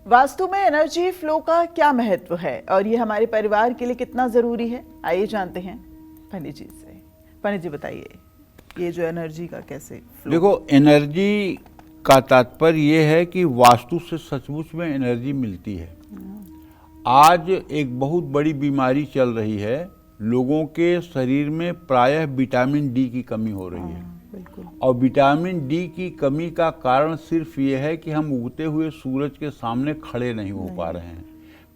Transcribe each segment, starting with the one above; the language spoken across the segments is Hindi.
वास्तु में एनर्जी फ्लो का क्या महत्व है और ये हमारे परिवार के लिए कितना जरूरी है, आइए जानते हैं पंडित जी से। पंडित जी बताइए, ये जो एनर्जी का कैसे फ्लो? देखो, एनर्जी का तात्पर्य ये है कि वास्तु से सचमुच में एनर्जी मिलती है। आज एक बहुत बड़ी बीमारी चल रही है, लोगों के शरीर में प्रायः विटामिन डी की कमी हो रही है। बिल्कुल। और विटामिन डी की कमी का कारण सिर्फ ये है कि हम उगते हुए सूरज के सामने खड़े नहीं हो पा रहे हैं।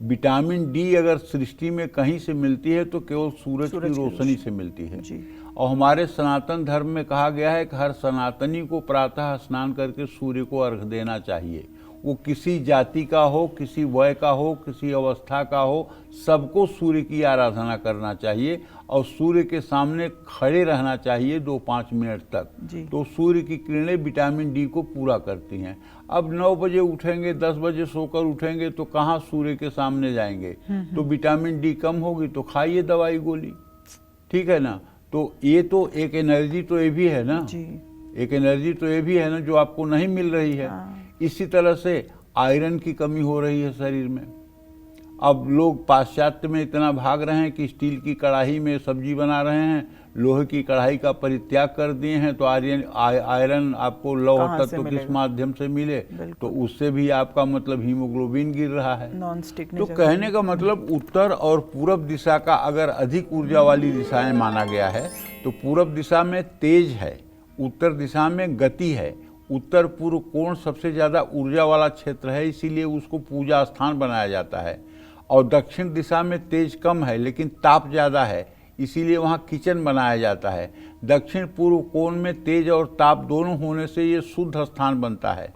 विटामिन डी अगर सृष्टि में कहीं से मिलती है तो केवल सूरज की रोशनी से मिलती है। और हमारे सनातन धर्म में कहा गया है कि हर सनातनी को प्रातः स्नान करके सूर्य को अर्घ देना चाहिए। वो किसी जाति का हो, किसी वय का हो, किसी अवस्था का हो, सबको सूर्य की आराधना करना चाहिए और सूर्य के सामने खड़े रहना चाहिए 2-5 मिनट तक। तो सूर्य की किरणें विटामिन डी को पूरा करती हैं। अब 9 बजे उठेंगे, 10 बजे सोकर उठेंगे तो कहाँ सूर्य के सामने जाएंगे? तो विटामिन डी कम होगी तो खाइए दवाई गोली, ठीक है ना। तो ये तो एक एनर्जी तो ये भी है ना, एक एनर्जी तो ये भी है ना जो आपको नहीं मिल रही है। इसी तरह से आयरन की कमी हो रही है शरीर में। अब लोग पाश्चात्य में इतना भाग रहे हैं कि स्टील की कढ़ाई में सब्जी बना रहे हैं, लोहे की कढ़ाई का परित्याग कर दिए हैं। तो आयरन आपको लौह तत्व किस माध्यम से मिले? तो उससे भी आपका मतलब हीमोग्लोबिन गिर रहा है। नॉनस्टिक तो कहने का मतलब उत्तर और पूरब दिशा का अगर अधिक ऊर्जा वाली दिशाएं माना गया है तो पूरब दिशा में तेज है, उत्तर दिशा में गति है। उत्तर पूर्व कोण सबसे ज़्यादा ऊर्जा वाला क्षेत्र है, इसीलिए उसको पूजा स्थान बनाया जाता है। और दक्षिण दिशा में तेज कम है लेकिन ताप ज़्यादा है, इसीलिए वहाँ किचन बनाया जाता है। दक्षिण पूर्व कोण में तेज और ताप दोनों होने से ये शुद्ध स्थान बनता है।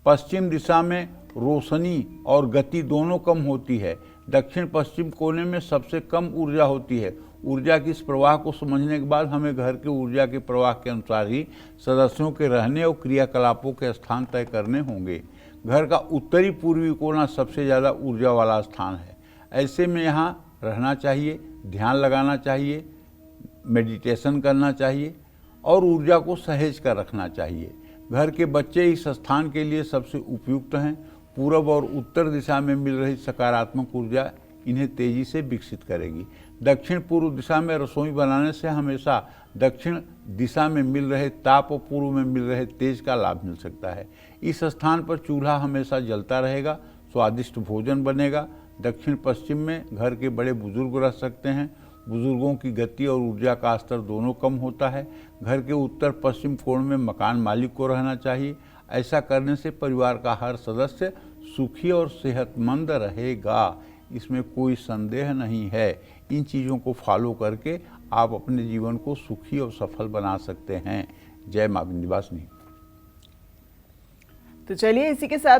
पश्चिम दिशा में रोशनी और गति दोनों कम होती है। दक्षिण पश्चिम कोने में सबसे कम ऊर्जा होती है। ऊर्जा की इस प्रवाह को समझने के बाद हमें घर के ऊर्जा के प्रवाह के अनुसार ही सदस्यों के रहने और क्रियाकलापों के स्थान तय करने होंगे। घर का उत्तरी पूर्वी कोना सबसे ज़्यादा ऊर्जा वाला स्थान है। ऐसे में यहाँ रहना चाहिए, ध्यान लगाना चाहिए, मेडिटेशन करना चाहिए और ऊर्जा को सहेज कर रखना चाहिए। घर के बच्चे इस स्थान के लिए सबसे उपयुक्त हैं। पूरब और उत्तर दिशा में मिल रही सकारात्मक ऊर्जा इन्हें तेजी से विकसित करेगी। दक्षिण पूर्व दिशा में रसोई बनाने से हमेशा दक्षिण दिशा में मिल रहे ताप और पूर्व में मिल रहे तेज का लाभ मिल सकता है। इस स्थान पर चूल्हा हमेशा जलता रहेगा, स्वादिष्ट भोजन बनेगा। दक्षिण पश्चिम में घर के बड़े बुजुर्ग रह सकते हैं। बुजुर्गों की गति और ऊर्जा का स्तर दोनों कम होता है। घर के उत्तर पश्चिम कोण में मकान मालिक को रहना चाहिए। ऐसा करने से परिवार का हर सदस्य सुखी और सेहतमंद रहेगा, इसमें कोई संदेह नहीं है। इन चीज़ों को फॉलो करके आप अपने जीवन को सुखी और सफल बना सकते हैं। जय मां विंध्यवासिनी। तो चलिए इसी के साथ